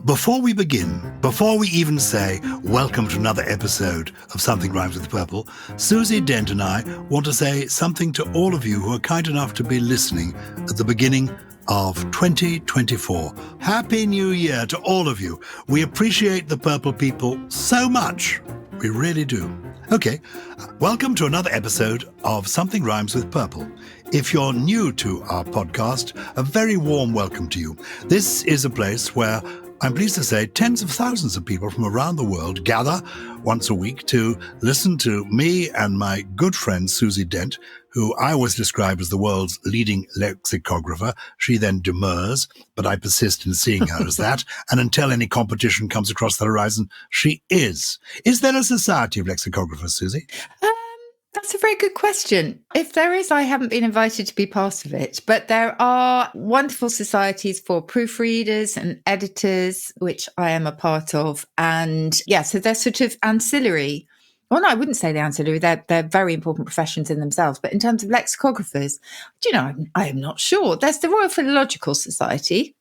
Before we begin, before we even say welcome to another episode of Something Rhymes with Purple, Susie, Dent and I want to say something to all of you who are kind enough to be listening at the beginning of 2024. Happy New Year to all of you. We appreciate the Purple people so much. We really do. Okay, welcome to another episode of Something Rhymes with Purple. If you're new to our podcast, a very warm welcome to you. This is a place where I'm pleased to say tens of thousands of people from around the world gather once a week to listen to me and my good friend Susie Dent, who I always describe as the world's leading lexicographer. She then demurs, but I persist in seeing her as that. And until any competition comes across the horizon, she is. Is there a society of lexicographers, Susie? That's a very good question. If there is, I haven't been invited to be part of it, but there are wonderful societies for proofreaders and editors, which I am a part of. And yeah, so they're sort of ancillary. Well, no, I wouldn't say they're ancillary. They're very important professions in themselves. But in terms of lexicographers, I am not sure. There's the Royal Philological Society,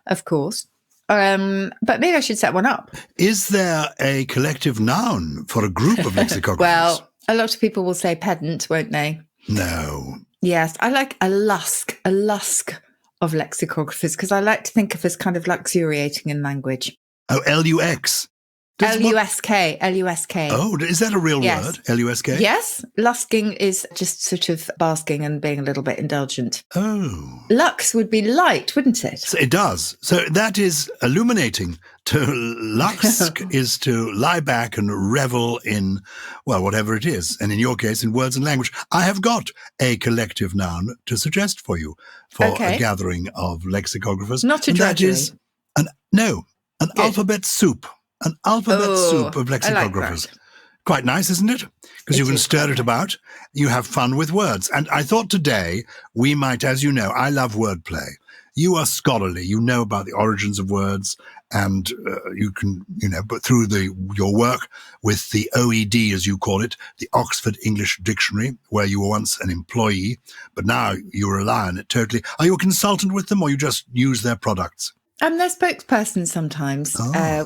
of course. But maybe I should set one up. Is there a collective noun for a group of lexicographers? Well, a lot of people will say pedant, won't they? No. Yes, I like a lusk of lexicographers because I like to think of as kind of luxuriating in language. Oh, L-U-X. L-U-S-K, L-U-S-K. Oh, is that a real word, L-U-S-K? Yes, lusking is just sort of basking and being a little bit indulgent. Oh. Lux would be light, wouldn't it? So it does. So that is illuminating. To lux is to lie back and revel in, well, whatever it is. And in your case, in words and language. I have got a collective noun to suggest for you for a gathering of lexicographers. Not a drudgery. That is an alphabet soup. An alphabet soup of lexicographers. Like Quite nice, isn't it? Because you can stir it about. You have fun with words. And I thought today we might, as you know, I love wordplay. You are scholarly. You know about the origins of words, and you can, but through your work with the OED, as you call it, the Oxford English Dictionary, where you were once an employee, but now you rely on it totally. Are you a consultant with them, or you just use their products? I'm their spokesperson sometimes,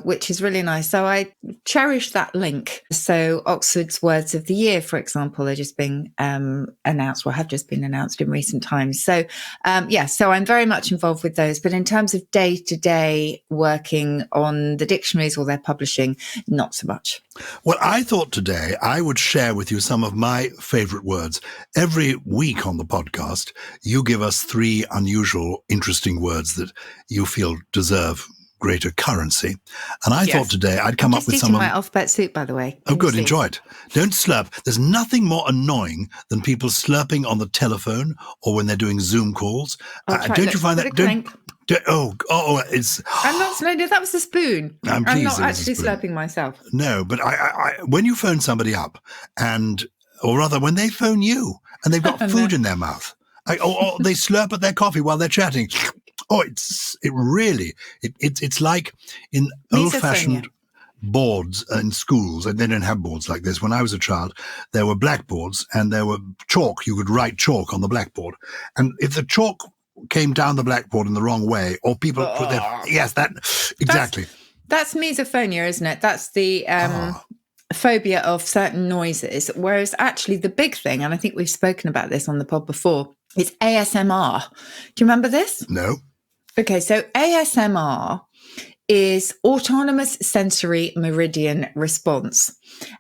which is really nice. So I cherish that link. So Oxford's Words of the Year, for example, are just being announced, or have just been announced in recent times. So, so I'm very much involved with those. But in terms of day-to-day working on the dictionaries or their publishing, not so much. Well, I thought today I would share with you some of my favorite words. Every week on the podcast, you give us 3 unusual, interesting words that you feel deserve greater currency. And I thought today I'd come up with some of my alphabet soup, by the way. Oh, good. Enjoy it. Don't slurp. There's nothing more annoying than people slurping on the telephone or when they're doing Zoom calls. Don't you find that? It's. I'm not slurping. That was the spoon. I'm not actually slurping myself. No, but I when you phone somebody up, or rather when they phone you and they've got food in their mouth, or they slurp at their coffee while they're chatting. Oh, it's like in old-fashioned boards in schools, and they don't have boards like this. When I was a child, there were blackboards and there were chalk. You could write chalk on the blackboard. And if the chalk came down the blackboard in the wrong way, or people put their... Yes, that... Exactly. That's misophonia, isn't it? That's the... phobia of certain noises, whereas actually the big thing, and I think we've spoken about this on the pod before, is ASMR. Do you remember this? No. Okay, so ASMR is autonomous sensory meridian response.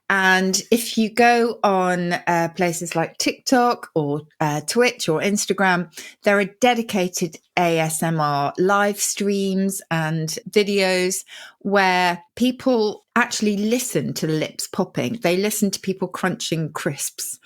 And if you go on places like TikTok or Twitch or Instagram, there are dedicated ASMR live streams and videos where people actually listen to lips popping. They listen to people crunching crisps.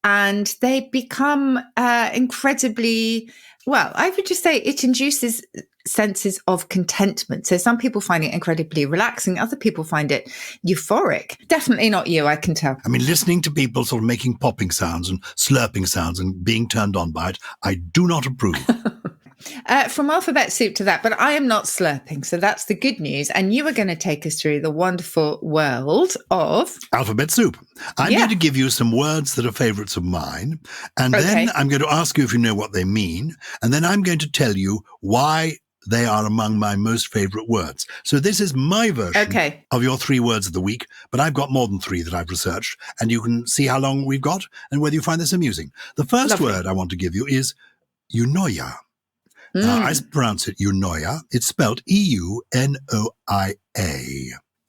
And they become incredibly, well, I would just say it induces senses of contentment. So some people find it incredibly relaxing. Other people find it euphoric. Definitely not you, I can tell. I mean, listening to people sort of making popping sounds and slurping sounds and being turned on by it, I do not approve. From alphabet soup to that, but I am not slurping, so that's the good news. And you are going to take us through the wonderful world of... alphabet soup. I'm going to give you some words that are favourites of mine, and then I'm going to ask you if you know what they mean, and then I'm going to tell you why they are among my most favourite words. So this is my version of your 3 words of the week, but I've got more than 3 that I've researched, and you can see how long we've got and whether you find this amusing. The first word I want to give you is eunoia. Now, I pronounce it eunoia. It's spelled E-U-N-O-I-A.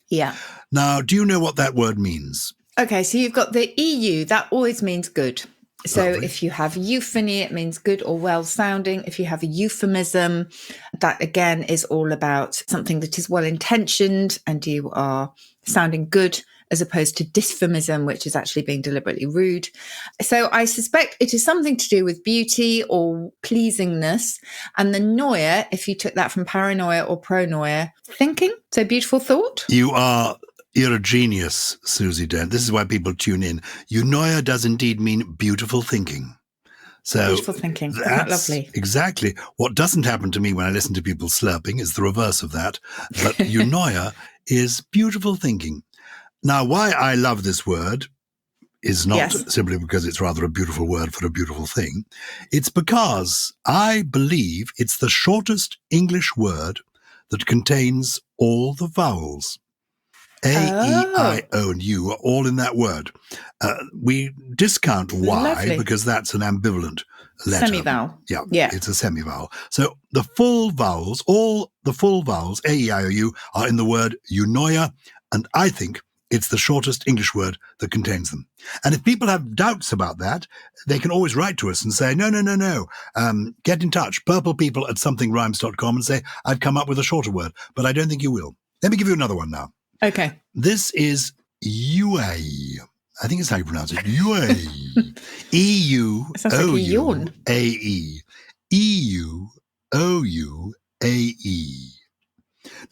Yeah. Now, do you know what that word means? Okay, so you've got the EU. That always means good. So if you have euphony, it means good or well-sounding. If you have a euphemism, that again is all about something that is well-intentioned and you are sounding good, as opposed to dysphemism, which is actually being deliberately rude. So I suspect it is something to do with beauty or pleasingness. And the noia, if you took that from paranoia or pronoia, thinking, so beautiful thought. You're a genius, Susie Dent. This is why people tune in. Eunoia does indeed mean beautiful thinking. So beautiful thinking. That's lovely. Exactly. What doesn't happen to me when I listen to people slurping is the reverse of that. But eunoia is beautiful thinking. Now, why I love this word is not simply because it's rather a beautiful word for a beautiful thing. It's because I believe it's the shortest English word that contains all the vowels. A, E, I, O, and U are all in that word. We discount Y because that's an ambivalent letter. Semivowel. Yeah, it's a semivowel. So the full vowels, all the full vowels, A, E, I, O, U, are in the word eunoia, and I think it's the shortest English word that contains them. And if people have doubts about that, they can always write to us and say, no. Get in touch, purplepeople@somethingrhymes.com, and say, I've come up with a shorter word, but I don't think you will. Let me give you another one now. Okay. This is UA. I think it's how you pronounce it. UA. E-U-O-U-A-E. E-U-O-U-A-E.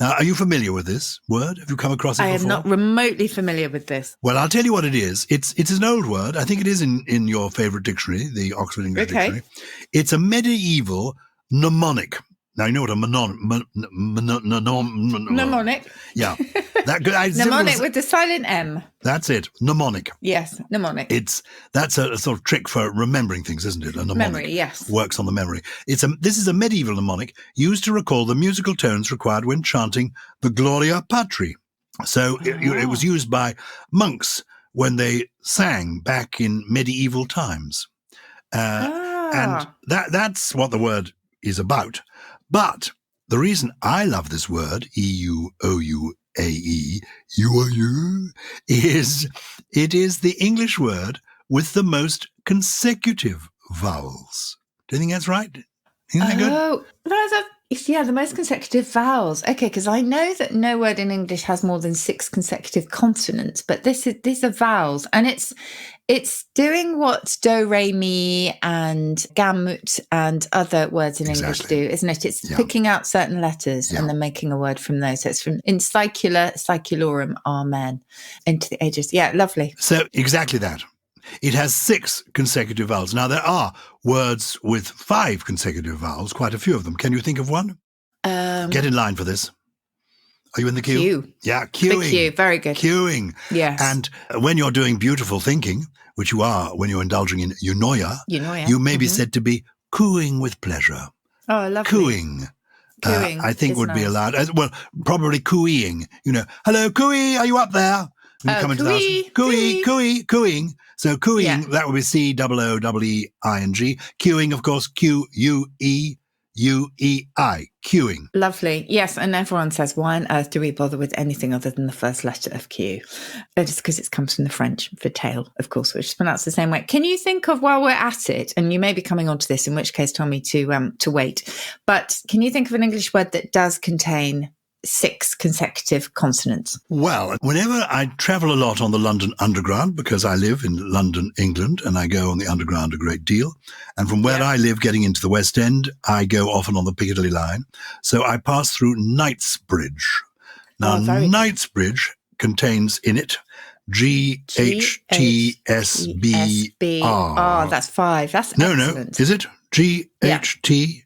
Now, are you familiar with this word? Have you come across it before? I am not remotely familiar with this. Well, I'll tell you what it is. It's an old word. I think it is in your favourite dictionary, the Oxford English Dictionary. It's a medieval mnemonic. Now, you know what a mnemonic? Yeah. Mnemonic with the silent M. That's it. Mnemonic. Yes, mnemonic. That's a sort of trick for remembering things, isn't it? A mnemonic. Memory, yes. Works on the memory. This is a medieval mnemonic used to recall the musical tones required when chanting the Gloria Patri. So it was used by monks when they sang back in medieval times. And that's what the word is about. But the reason I love this word, E-U-O-U-A-E, U-O-U, is it is the English word with the most consecutive vowels. Do you think that's right? Isn't that good? The most consecutive vowels. Okay, because I know that no word in English has more than 6 consecutive consonants, but these are vowels, and it's doing what do, re, mi, and gamut and other words in English do, isn't it? It's picking out certain letters and then making a word from those. So it's from in scicula, sciculorum, amen, into the ages. Yeah, lovely. So exactly that. It has 6 consecutive vowels. Now, there are words with 5 consecutive vowels, quite a few of them. Can you think of one? Get in line for this. Are you in the queue? Queue. Yeah, queuing. The queue, very good. Queuing. Yes. And when you're doing beautiful thinking, which you are when you're indulging in eunoia, you may be said to be cooing with pleasure. Oh, lovely. Cooing. I think would be allowed. Well, probably cooing. Hello, cooey, are you up there? Cooey, cooing. So cooing, that would be C-O-O-E-E-I-N-G. Queuing, of course, Q-U-E-U-E-I. Queuing. Lovely. Yes, and everyone says, why on earth do we bother with anything other than the first letter of Q? It's because it comes from the French for tail, of course, which is pronounced the same way. Can you think of, while we're at it, and you may be coming on to this, in which case tell me to wait, but can you think of an English word that does contain 6 consecutive consonants? Well, whenever I travel a lot on the London Underground, because I live in London, England, and I go on the Underground a great deal. And from where I live, getting into the West End, I go often on the Piccadilly line. So I pass through Knightsbridge. Now, Knightsbridge contains in it G-H-T-S-B-R. Oh, that's 5. That's excellent. No. Is it? G-H-T-S-B-R.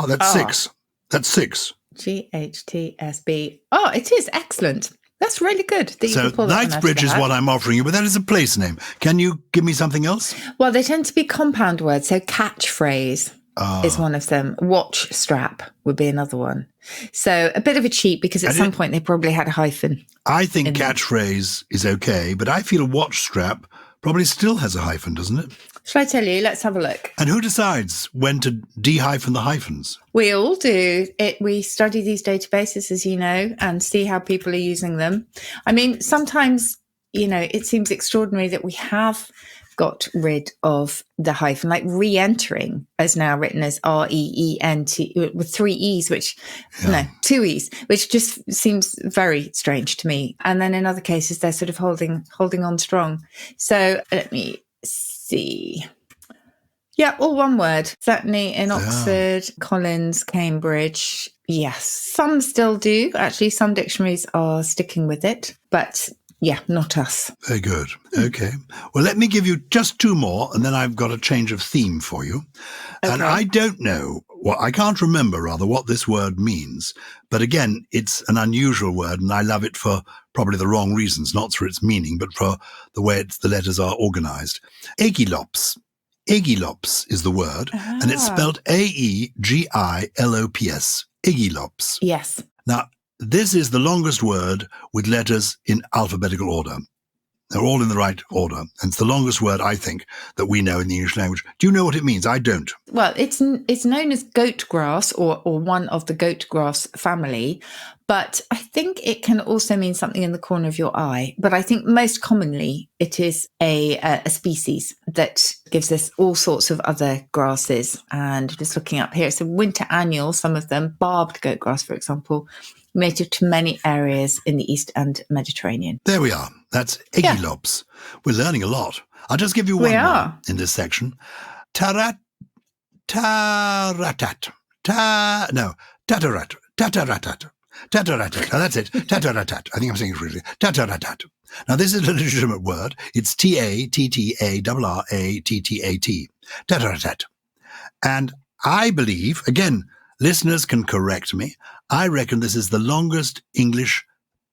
That's 6. That's 6. G-H-T-S-B. Oh, it is excellent. That's really good. So Knightsbridge is what I'm offering you, but that is a place name. Can you give me something else? Well, they tend to be compound words, so catchphrase. is one of them. Watch strap would be another one. So a bit of a cheat because at some point they probably had a hyphen. I think catchphrase is okay, but I feel watch strap probably still has a hyphen, doesn't it? Shall I tell you? Let's have a look. And who decides when to de-hyphen the hyphens? We all do it. We study these databases, as you know, and see how people are using them. I mean, sometimes, it seems extraordinary that we have got rid of the hyphen, like re-entering is now written as R-E-E-N-T with 3 E's, no, 2 E's, which just seems very strange to me. And then in other cases, they're sort of holding on strong. So let me see. Yeah, all one word. Certainly in Oxford, Collins, Cambridge. Yes, some still do. Actually, some dictionaries are sticking with it, but yeah, not us. Very good. Okay. Well, let me give you just 2 more, and then I've got a change of theme for you. Okay. And I don't know, I can't remember, rather, what this word means. But again, it's an unusual word, and I love it for probably the wrong reasons, not for its meaning, but for the way the letters are organized. Aegilops. Aegilops is the word, and it's spelled A-E-G-I-L-O-P-S. Aegilops. Yes. Now, this is the longest word with letters in alphabetical order. They're all in the right order. And it's the longest word, I think, that we know in the English language. Do you know what it means? I don't. Well, it's known as goat grass or one of the goat grass family. But I think it can also mean something in the corner of your eye. But I think most commonly it is a species that gives us all sorts of other grasses. And just looking up here, it's a winter annual, some of them, barbed goat grass, for example, native to many areas in the East and Mediterranean. There we are. That's Aegilops. Yeah. We're learning a lot. I'll just give you one more in this section. Tatarat. Tataratat. Tataratat. That's it. Tataratat. I think I'm saying it correctly. Tataratat. Now, this is a legitimate word. It's T-A-T-T-A-R-R-A-T-T-A-T. Tataratat. And I believe, again, listeners can correct me, I reckon this is the longest English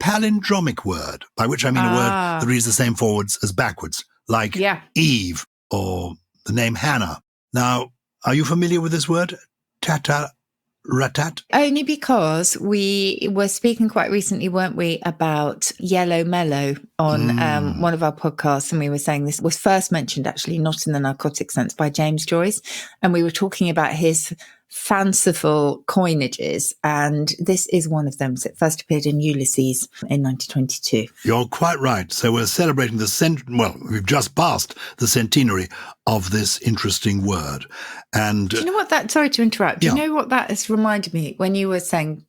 palindromic word, by which I mean a word that reads the same forwards as backwards, like Eve or the name Hannah. Now, are you familiar with this word? Tataratat? Only because we were speaking quite recently, weren't we, about yellow mellow on one of our podcasts, and we were saying this was first mentioned, actually, not in the narcotic sense, by James Joyce, and we were talking about his fanciful coinages, and this is one of them. So it first appeared in Ulysses in 1922. You're quite right. So we're celebrating we've just passed the centenary of this interesting word. And do you know what sorry to interrupt, do you know what that has reminded me when you were saying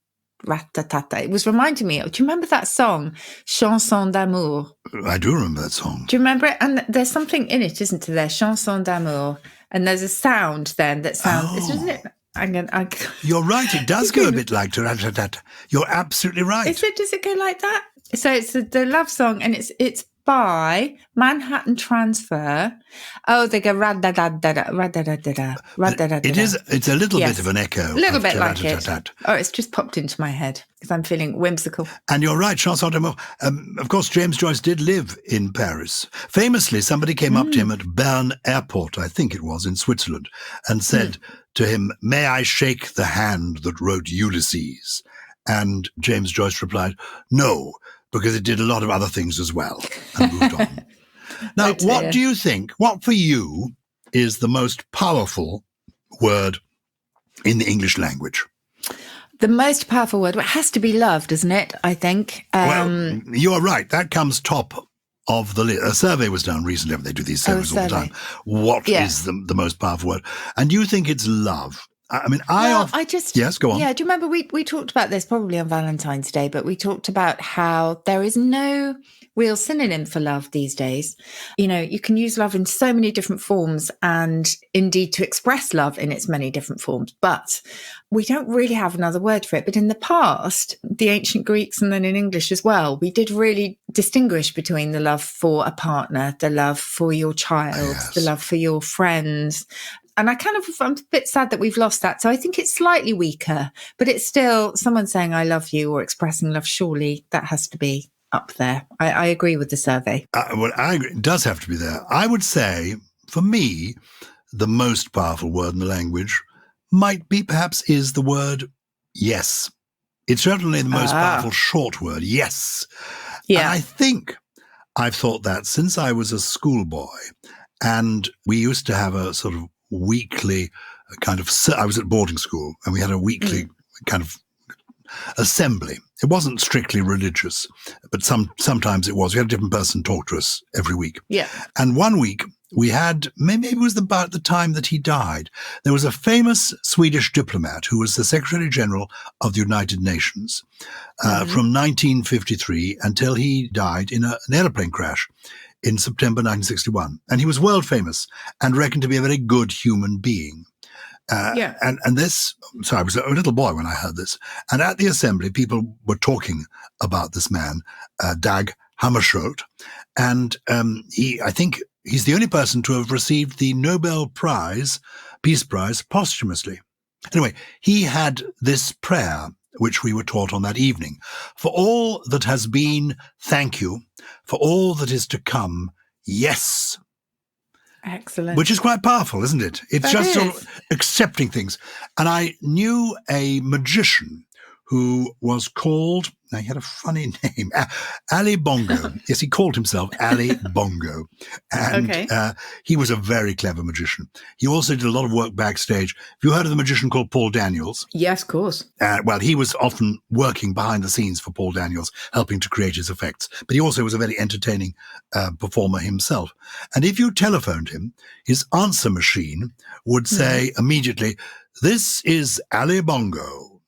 ratatata? It was reminding me of, do you remember that song, Chanson d'amour? I do remember that song. Do you remember it? And there's something in it, isn't there? Chanson d'amour. And there's a sound then that sounds, isn't it? You're right. It does go a bit like rat-tat-tat. You're absolutely right. Does it go like that? So it's the love song, and it's by Manhattan Transfer. Oh, they go rad-da-da-da-da, rad-da-da-da-da, rad-da-da-da-da. It's a little bit of an echo. A little bit like it. Oh, it's just popped into my head because I'm feeling whimsical. And you're right, Chanson d'amour. Of course, James Joyce did live in Paris. Famously, somebody came up to him at Bern Airport, I think it was, in Switzerland, and said to him, "May I shake the hand that wrote Ulysses?" And James Joyce replied, "No, because it did a lot of other things as well," and moved on. Now, what do you think, what for you is the most powerful word in the English language? The most powerful word, it has to be love, doesn't it, I think? Well, you are right. That comes top of the list. A survey was done recently. They do these surveys all the time. What is the most powerful word? And do you think it's love? I mean, yes, go on. Yeah, do you remember we talked about this probably on Valentine's Day, but we talked about how there is no real synonym for love these days. You know, you can use love in so many different forms, and indeed to express love in its many different forms, but we don't really have another word for it. But in the past, the ancient Greeks, and then in English as well, we did really distinguish between the love for a partner, the love for your child, the love for your friends. And I'm a bit sad that we've lost that. So I think it's slightly weaker, but it's still someone saying I love you or expressing love. Surely that has to be up there. I agree with the survey. I agree. It does have to be there. I would say, for me, the most powerful word in the language might be, perhaps, is the word yes. It's certainly the most powerful short word, yes. Yeah. And I think I've thought that since I was a schoolboy, and we used to have a sort of weekly kind of, I was at boarding school, and we had a weekly kind of assembly. It wasn't strictly religious, but sometimes it was. We had a different person talk to us every week. Yeah. And one week we had, maybe it was about the time that he died, there was a famous Swedish diplomat who was the Secretary General of the United Nations from 1953 until he died in an airplane crash in September 1961. And he was world famous and reckoned to be a very good human being. And this, so I was a little boy when I heard this. And at the assembly, people were talking about this man, Dag Hammarskjöld. And I think he's the only person to have received the Nobel Prize, Peace Prize, posthumously. Anyway, he had this prayer, which we were taught on that evening. For all that has been, thank you. For all that is to come, yes. Excellent. Which is quite powerful, isn't it? It's just sort of accepting things. And I knew a magician who was called, now he had a funny name, Ali Bongo. Yes, he called himself Ali Bongo. And he was a very clever magician. He also did a lot of work backstage. Have you heard of the magician called Paul Daniels? Yes, of course. Well, he was often working behind the scenes for Paul Daniels, helping to create his effects. But he also was a very entertaining performer himself. And if you telephoned him, his answer machine would say immediately, "This is Ali Bongo.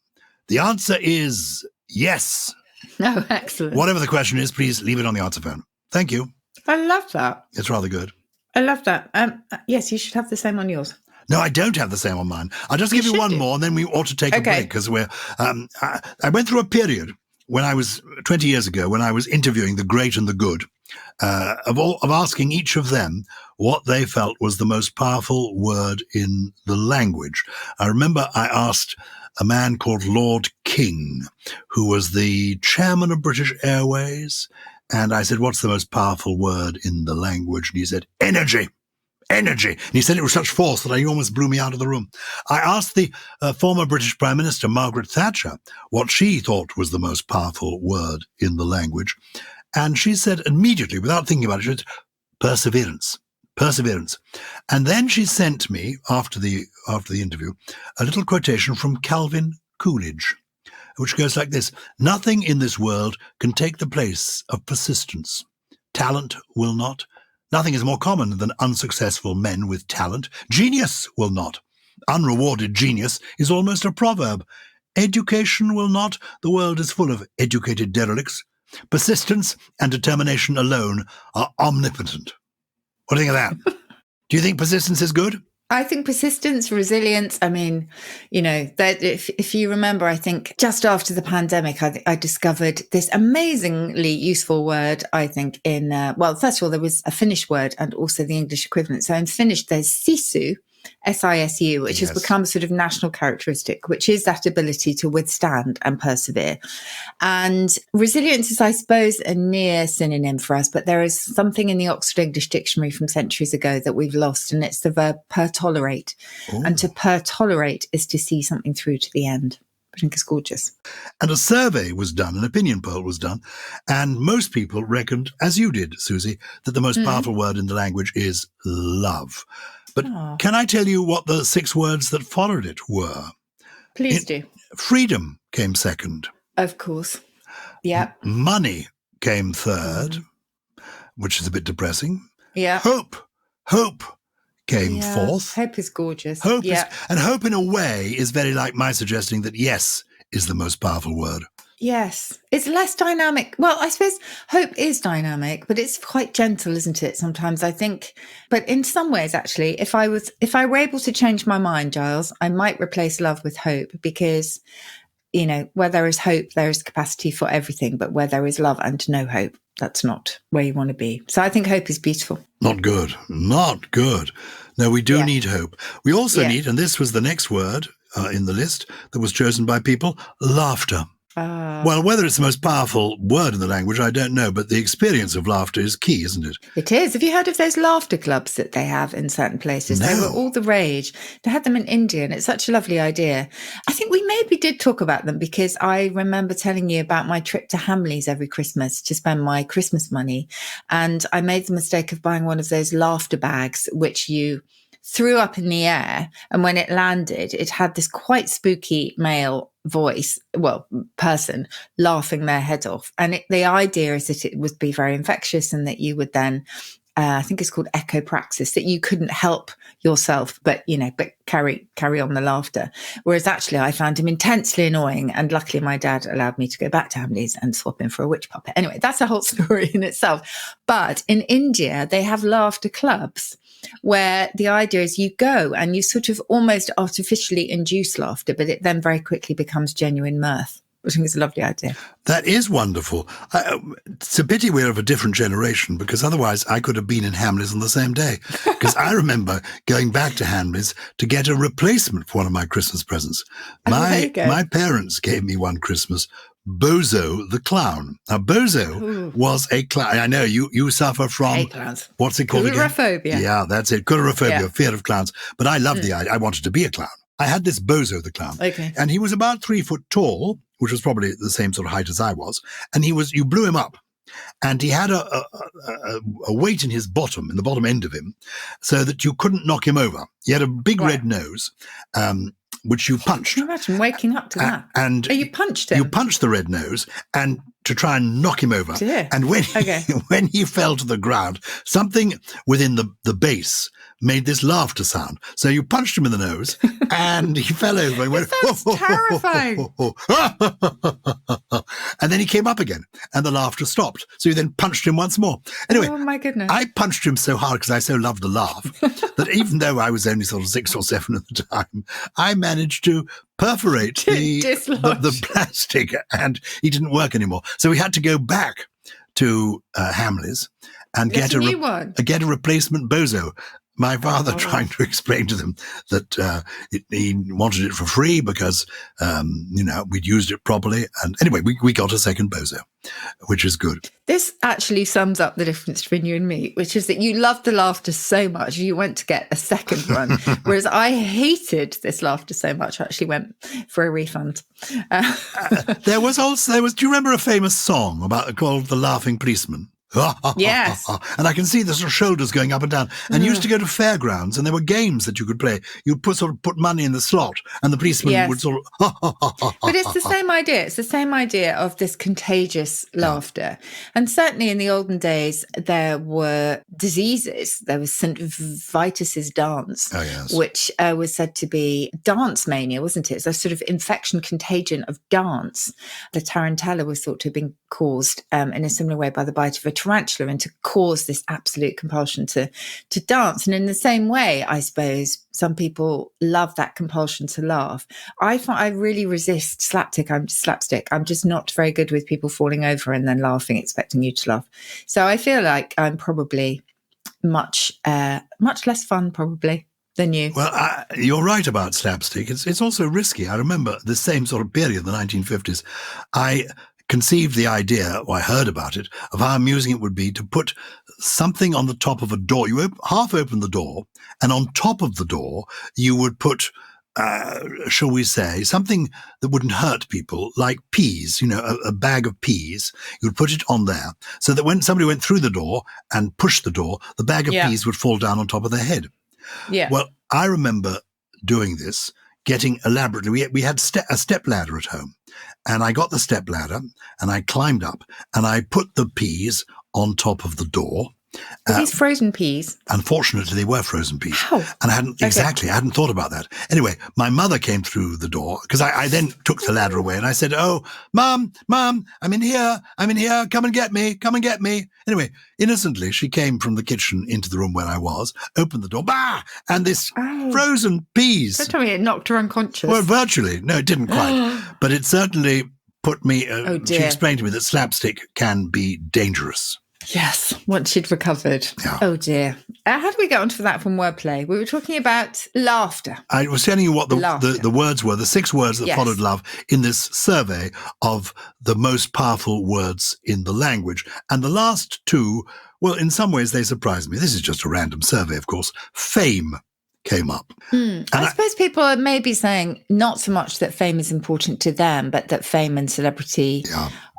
The answer is yes." Oh, excellent. Whatever the question is, please leave it on the answer phone. Thank you. I love that. It's rather good. I love that. Yes, you should have the same on yours. No, I don't have the same on mine. I'll just give you one more, and then we ought to take a break, because I went through a period when I was 20 years ago, when I was interviewing the great and the good, of asking each of them what they felt was the most powerful word in the language. I remember I asked a man called Lord King, who was the chairman of British Airways, and I said, "What's the most powerful word in the language?" And he said, "Energy. Energy." And he said it with such force that he almost blew me out of the room. I asked the former British Prime Minister, Margaret Thatcher, what she thought was the most powerful word in the language. And she said immediately, without thinking about it, she said, perseverance. Perseverance. And then she sent me, after the interview, a little quotation from Calvin Coolidge, which goes like this: "Nothing in this world can take the place of persistence. Talent will not. Nothing is more common than unsuccessful men with talent. Genius will not. Unrewarded genius is almost a proverb. Education will not. The world is full of educated derelicts. Persistence and determination alone are omnipotent." What do you think of that? Do you think persistence is good? I think persistence, resilience, I mean, that if you remember, I think just after the pandemic, I discovered this amazingly useful word, I think, first of all, there was a Finnish word and also the English equivalent. So in Finnish, there's sisu, SISU, which has become a sort of national characteristic, which is that ability to withstand and persevere. And resilience is, I suppose, a near synonym for us, but there is something in the Oxford English Dictionary from centuries ago that we've lost, and it's the verb pertolerate. Ooh. And to pertolerate is to see something through to the end. I think it's gorgeous. And a survey was done, an opinion poll was done, and most people reckoned, as you did, Susie, that the most powerful word in the language is love. But can I tell you what the 6 words that followed it were? Please do. Freedom came second. Of course. Yeah. Money came third, which is a bit depressing. Yeah. Hope came fourth. Hope is gorgeous. And hope in a way is very like my suggesting that yes is the most powerful word. Yes. It's less dynamic. Well, I suppose hope is dynamic, but it's quite gentle, isn't it? Sometimes I think, but in some ways, actually, if I were able to change my mind, Gyles, I might replace love with hope, because, where there is hope, there is capacity for everything, but where there is love and no hope, that's not where you want to be. So I think hope is beautiful. Not good. Not good. No, we do need hope. We also need, and this was the next word in the list that was chosen by people, laughter. Well, whether it's the most powerful word in the language, I don't know, but the experience of laughter is key, isn't it? It is. Have you heard of those laughter clubs that they have in certain places? No. They were all the rage. They had them in India, and it's such a lovely idea. I think we maybe did talk about them because I remember telling you about my trip to Hamleys every Christmas to spend my Christmas money. And I made the mistake of buying one of those laughter bags, which you threw up in the air. And when it landed, it had this quite spooky male person laughing their head off. And the idea is that it would be very infectious and that you would then, I think it's called echopraxis, that you couldn't help yourself, but carry on the laughter. Whereas actually I found him intensely annoying. And luckily my dad allowed me to go back to Hamleys and swap him for a witch puppet. Anyway, that's a whole story in itself. But in India, they have laughter clubs where the idea is you go and you sort of almost artificially induce laughter, but it then very quickly becomes genuine mirth, which I think is a lovely idea. That is wonderful. It's a pity we're of a different generation, because otherwise I could have been in Hamleys on the same day. Because I remember going back to Hamleys to get a replacement for one of my Christmas presents. My parents gave me one Christmas Bozo the Clown. Now, Bozo was a clown. I know you suffer from, what's it called again? Coulrophobia. Yeah, that's it. Coulrophobia, fear of clowns. But I loved the idea. I wanted to be a clown. I had this Bozo the Clown. Okay. And he was about 3 foot tall, which was probably the same sort of height as I was. And you blew him up. And he had a weight in his bottom, in the bottom end of him, so that you couldn't knock him over. He had a big red nose, which you punched. Can you imagine waking up to that? And you punched him? You punched the red nose and to try and knock him over. Dear. And when he fell to the ground, something within the base made this laughter sound. So you punched him in the nose and he fell over and went, That's terrifying. And then he came up again and the laughter stopped. So you then punched him once more. Anyway, oh my goodness. I punched him so hard because I so loved the laugh that even though I was only sort of 6 or 7 at the time, I managed to perforate the plastic and he didn't work anymore. So we had to go back to Hamleys and get a replacement Bozo. My father trying to explain to them that he wanted it for free because, we'd used it properly. And anyway, we got a second Bozo, which is good. This actually sums up the difference between you and me, which is that you loved the laughter so much, you went to get a second one, whereas I hated this laughter so much, I actually went for a refund. There was, do you remember a famous song called The Laughing Policeman? Yes. And I can see the sort of shoulders going up and down. And you used to go to fairgrounds and there were games that you could play. You'd put money in the slot and the policeman would sort of But it's the same idea. It's the same idea of this contagious laughter. And certainly in the olden days, there were diseases. There was St. Vitus's dance, which was said to be dance mania, wasn't it? It's a sort of infection contagion of dance. The tarantella was thought to have been caused in a similar way by the bite of a tarantula and to cause this absolute compulsion to dance. And in the same way, I suppose, some people love that compulsion to laugh. I really resist slapstick. I'm just not very good with people falling over and then laughing, expecting you to laugh. So I feel like I'm probably much less fun probably than you. Well, you're right about slapstick. It's also risky. I remember the same sort of period, the 1950s. I conceived the idea, or I heard about it, of how amusing it would be to put something on the top of a door. You half open the door, and on top of the door, you would put, shall we say, something that wouldn't hurt people, like peas, a bag of peas. You would put it on there, so that when somebody went through the door and pushed the door, the bag of peas would fall down on top of their head. Yeah. Well, I remember doing this, getting elaborately. We had a step ladder at home. And I got the step ladder and I climbed up and I put the peas on top of the door. Were these frozen peas? Unfortunately, they were frozen peas. How? And I hadn't thought about that. Anyway, my mother came through the door because I then took the ladder away and I said, "Oh, Mum, I'm in here. Come and get me. Anyway, innocently, she came from the kitchen into the room where I was, opened the door, and this frozen peas. Don't tell me it knocked her unconscious. Well, virtually. No, it didn't quite. But it certainly put me, she explained to me that slapstick can be dangerous. Yes, once she'd recovered. Yeah. Oh dear. How do we get onto that from wordplay? We were talking about laughter. I was telling you what the words were, the 6 words that followed love in this survey of the most powerful words in the language. And the last 2, well, in some ways they surprised me. This is just a random survey, of course. Fame came up. I suppose people are maybe saying not so much that fame is important to them, but that fame and celebrity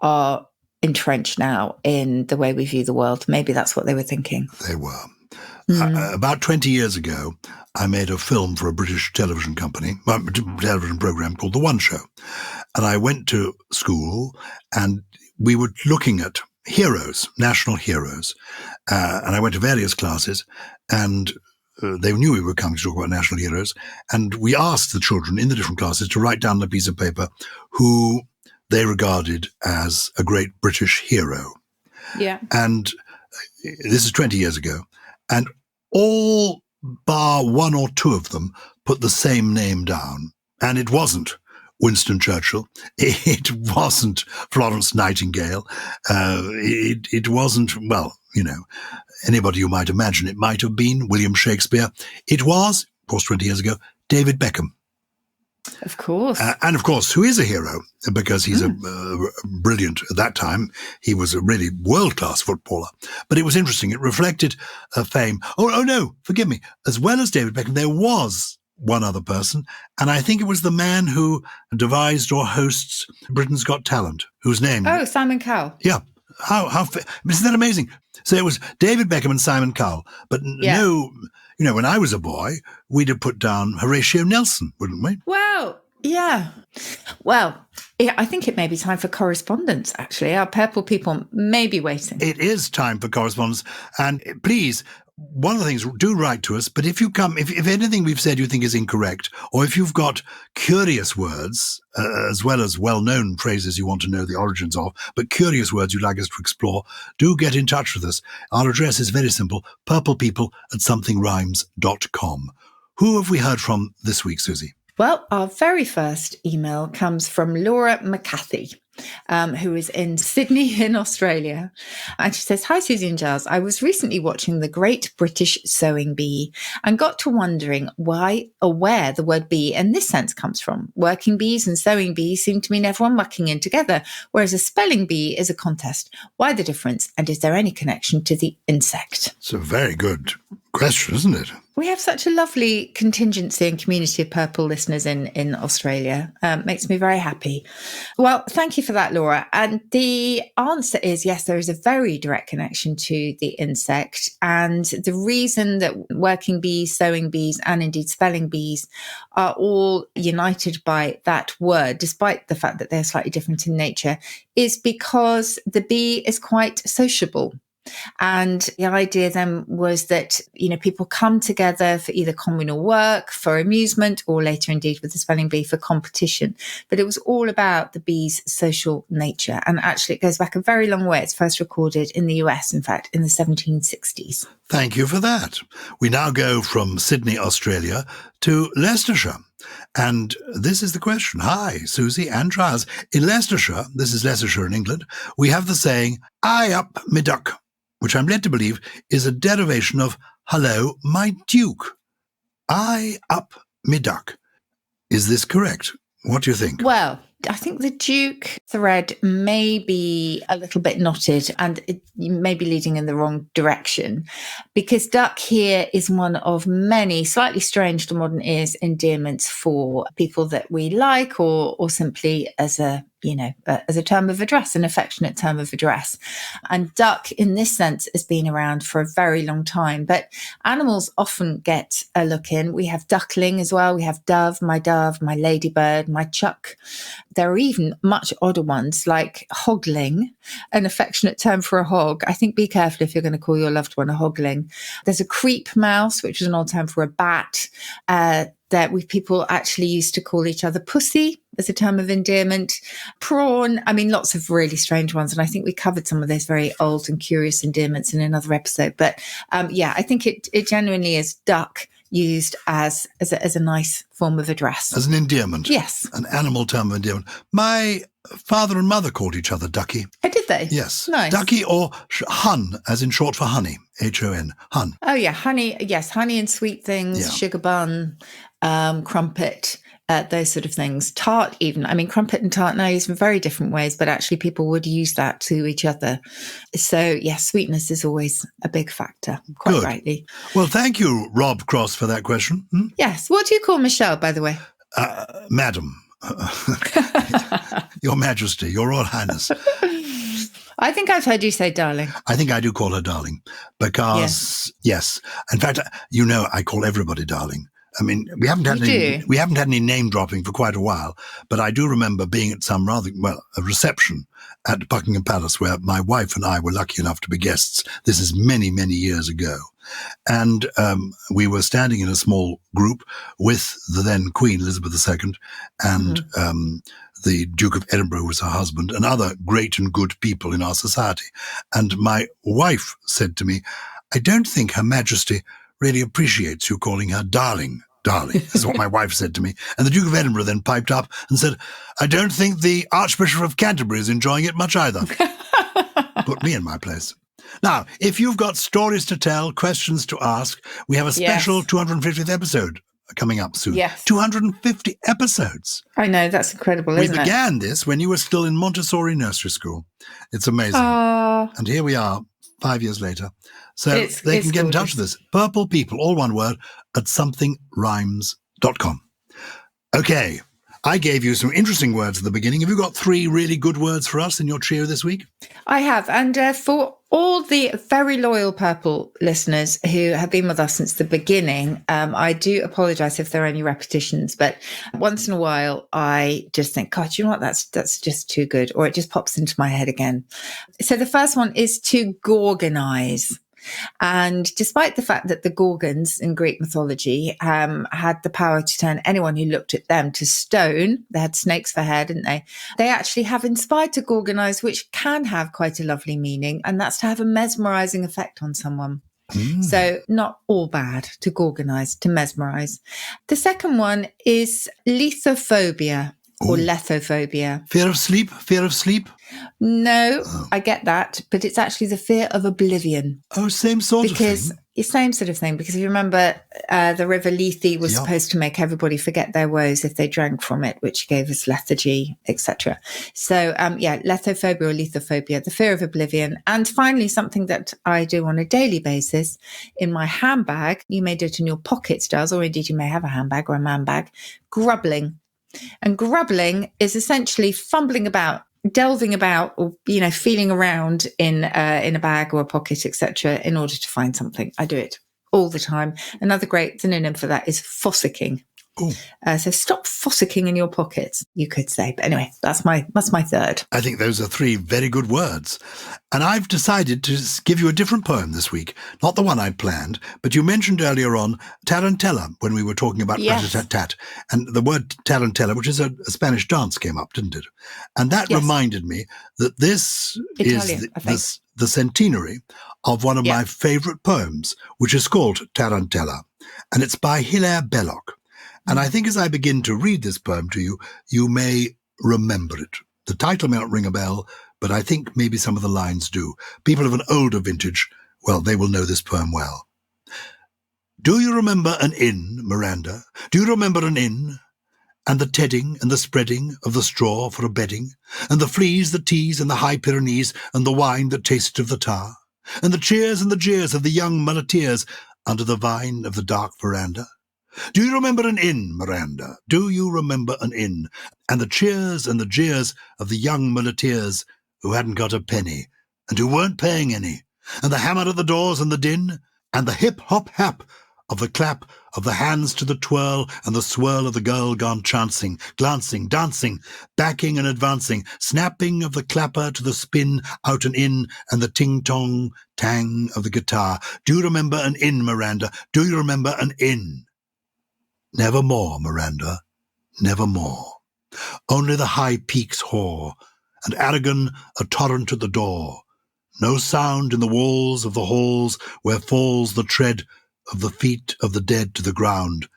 are entrenched now in the way we view the world. Maybe that's what they were thinking. They were. About 20 years ago, I made a film for a British television company, a television program called The One Show. And I went to school and we were looking at heroes, national heroes. And I went to various classes and they knew we were coming to talk about national heroes. And we asked the children in the different classes to write down on a piece of paper who they regarded as a great British hero. Yeah. And this is 20 years ago. And all bar 1 or 2 of them put the same name down. And it wasn't Winston Churchill. It wasn't Florence Nightingale. It wasn't, well, you know, anybody you might imagine. It might have been William Shakespeare. It was, of course, 20 years ago, David Beckham. Of course. And of course, who is a hero? Because he's a brilliant, at that time, he was a really world-class footballer. But it was interesting. It reflected fame. Oh, no, forgive me. As well as David Beckham, there was one other person. And I think it was the man who devised or hosts Britain's Got Talent, whose name... Oh, Simon Cowell. Yeah. Isn't that amazing? So it was David Beckham and Simon Cowell. But no... You know, when I was a boy, we'd have put down Horatio Nelson, wouldn't we? Well, yeah. Well, I think it may be time for correspondence, actually. Our purple people may be waiting. It is time for correspondence. And please, one of the things, do write to us. But if you come, if anything we've said you think is incorrect, or if you've got curious words, as well as well-known phrases you want to know the origins of, but curious words you'd like us to explore, do get in touch with us. Our address is very simple, purplepeople@somethingrhymes.com. Who have we heard from this week, Susie? Well, our very first email comes from Laura McCarthy, who is in Sydney in Australia. And she says, "Hi, Susie and Gyles. I was recently watching The Great British Sewing Bee and got to wondering why or where the word bee in this sense comes from. Working bees and sewing bees seem to mean everyone mucking in together, whereas a spelling bee is a contest. Why the difference? And is there any connection to the insect?" It's a very good question, isn't it? We have such a lovely contingency and community of purple listeners in Australia. Makes me very happy. Well, thank you for that, Laura. And the answer is yes, there is a very direct connection to the insect. And the reason that working bees, sewing bees, and indeed spelling bees are all united by that word, despite the fact that they're slightly different in nature, is because the bee is quite sociable. And the idea then was that, you know, people come together for either communal work, for amusement, or later indeed with the spelling bee for competition. But it was all about the bee's social nature. And actually it goes back a very long way. It's first recorded in the US, in fact, in the 1760s. Thank you for that. We now go from Sydney, Australia to Leicestershire. And this is the question. Hi, Susie and Gyles. In Leicestershire, this is Leicestershire in England, we have the saying, "I up me duck," which I'm led to believe is a derivation of "hello, my duke." I up me duck. Is this correct? What do you think? Well, I think the Duke thread may be a little bit knotted and it may be leading in the wrong direction, because duck here is one of many slightly strange to modern ears endearments for people that we like or simply as a term of address, an affectionate term of address. And duck in this sense has been around for a very long time, but animals often get a look in. We have duckling as well. We have dove, my ladybird, my chuck. There are even much odder ones like hogling, an affectionate term for a hog. I think be careful if you're going to call your loved one a hogling. There's a creep mouse, which is an old term for a bat, that people actually used to call each other pussy as a term of endearment. Prawn, I mean, lots of really strange ones. And I think we covered some of those very old and curious endearments in another episode. But I think it genuinely is duck used as a nice form of address. As an endearment. Yes. An animal term of endearment. My father and mother called each other Ducky. Oh, did they? Yes. Nice. Ducky or Hun, as in short for honey. H-O-N. Hun. Oh, yeah. Honey. Yes. Honey and sweet things, Yeah. sugar bun, crumpet, those sort of things. Tart even. I mean, crumpet and tart now used in very different ways, but actually people would use that to each other. So, yes, sweetness is always a big factor, quite Good. rightly. Well, thank you, Rob Cross, for that question. Yes. What do you call Michelle, by the way? Madam. Your Majesty, Your Royal Highness. I think I've heard you say darling. I think I do call her darling because, yes. In fact, I call everybody darling. I mean, we haven't had any name dropping for quite a while, but I do remember being at a reception at Buckingham Palace where my wife and I were lucky enough to be guests. This is many, many years ago. And we were standing in a small group with the then Queen Elizabeth II and the Duke of Edinburgh was her husband and other great and good people in our society. And my wife said to me, I don't think Her Majesty really appreciates you calling her darling. Darling, is what my wife said to me. And the Duke of Edinburgh then piped up and said, I don't think the Archbishop of Canterbury is enjoying it much either. Put me in my place. Now, if you've got stories to tell, questions to ask, we have a special 250th episode coming up soon. Yes. 250 episodes. I know, that's incredible, isn't it? We began this when you were still in Montessori nursery school. It's amazing. And here we are 5 years later. So they can get in touch with us. Purple People, all one word, at somethingrhymes.com. Okay, I gave you some interesting words at the beginning. Have you got 3 really good words for us in your trio this week? I have. And for all the very loyal Purple listeners who have been with us since the beginning, I do apologise if there are any repetitions, but once in a while I just think, God, you know what, that's just too good, or it just pops into my head again. So the first one is to gorgonise. And despite the fact that the Gorgons in Greek mythology had the power to turn anyone who looked at them to stone, they had snakes for hair, didn't they? They actually have inspired to gorgonise, which can have quite a lovely meaning, and that's to have a mesmerising effect on someone. So not all bad to gorgonise, to mesmerise. The second one is lithophobia. Or lethophobia. Fear of sleep? Fear of sleep? No, I get that, but it's actually the fear of oblivion. Oh, same sort of thing. Same sort of thing, because if you remember, the river Lethe was supposed to make everybody forget their woes if they drank from it, which gave us lethargy, etc. So, lethophobia or lethophobia, the fear of oblivion. And finally, something that I do on a daily basis in my handbag, you may do it in your pockets, Gyles, or indeed you may have a handbag or a man bag, grubbling. And grubbling is essentially fumbling about, delving about, or feeling around in a bag or a pocket, etc., in order to find something. I do it all the time. Another great synonym for that is fossicking. So stop fossicking in your pockets, you could say. But anyway, that's my third. I think those are 3 very good words. And I've decided to give you a different poem this week. Not the one I'd planned, but you mentioned earlier on tarantella when we were talking about rat-a-tat-tat. And the word tarantella, which is a Spanish dance, came up, didn't it? And that reminded me that this is the centenary of one of my favourite poems, which is called Tarantella. And it's by Hilaire Belloc. And I think as I begin to read this poem to you, you may remember it. The title may not ring a bell, but I think maybe some of the lines do. People of an older vintage, well, they will know this poem well. Do you remember an inn, Miranda? Do you remember an inn? And the tedding and the spreading of the straw for a bedding, and the fleas that tease in the high Pyrenees, and the wine that tasted of the tar, and the cheers and the jeers of the young muleteers under the vine of the dark veranda? Do you remember an inn, Miranda? Do you remember an inn? And the cheers and the jeers of the young muleteers who hadn't got a penny, and who weren't paying any, and the hammer at the doors and the din, and the hip-hop-hap of the clap of the hands to the twirl, and the swirl of the girl gone chancing, glancing, dancing, backing and advancing, snapping of the clapper to the spin out and in, and the ting-tong tang of the guitar. Do you remember an inn, Miranda? Do you remember an inn? Nevermore, Miranda, nevermore. Only the high peaks hoar, and Aragon a torrent at the door. No sound in the walls of the halls where falls the tread of the feet of the dead to the ground,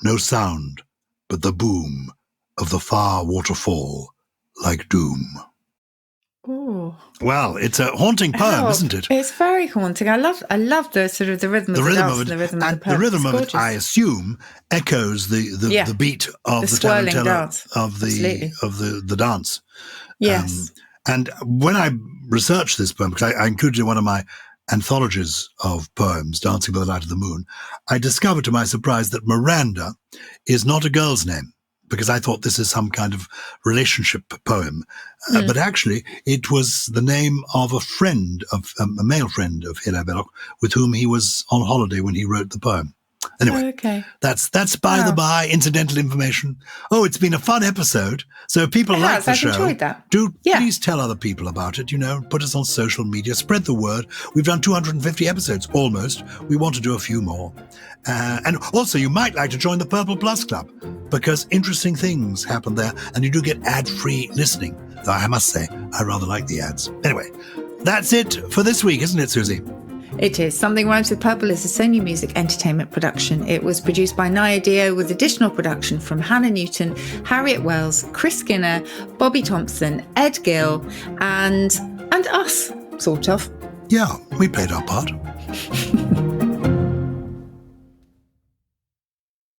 no sound but the boom of the far waterfall like doom. Ooh. Well, it's a haunting poem, isn't it? It's very haunting. I love the sort of the rhythm of the dance and the rhythm of the poem. The rhythm of it, I assume, echoes the beat of the swirling tarantella dance of the dance. Yes. And when I researched this poem, because I included it in one of my anthologies of poems, Dancing by the Light of the Moon, I discovered to my surprise that Miranda is not a girl's name, because I thought this is some kind of relationship poem. But actually, it was the name of a male friend of Hilaire Belloc, with whom he was on holiday when he wrote the poem. Anyway, that's by the by, incidental information. Oh, it's been a fun episode. So if people like the show, enjoyed that. Please tell other people about it, put us on social media, spread the word. We've done 250 episodes, almost. We want to do a few more. And also, you might like to join the Purple Plus Club, because interesting things happen there, and you do get ad-free listening. Though I must say, I rather like the ads. Anyway, that's it for this week, isn't it, Susie? It is. Something Rhymes with Purple is a Sony Music Entertainment production. It was produced by Naya Dio with additional production from Hannah Newton, Harriet Wells, Chris Skinner, Bobby Thompson, Ed Gill, and us, sort of. Yeah, we played our part.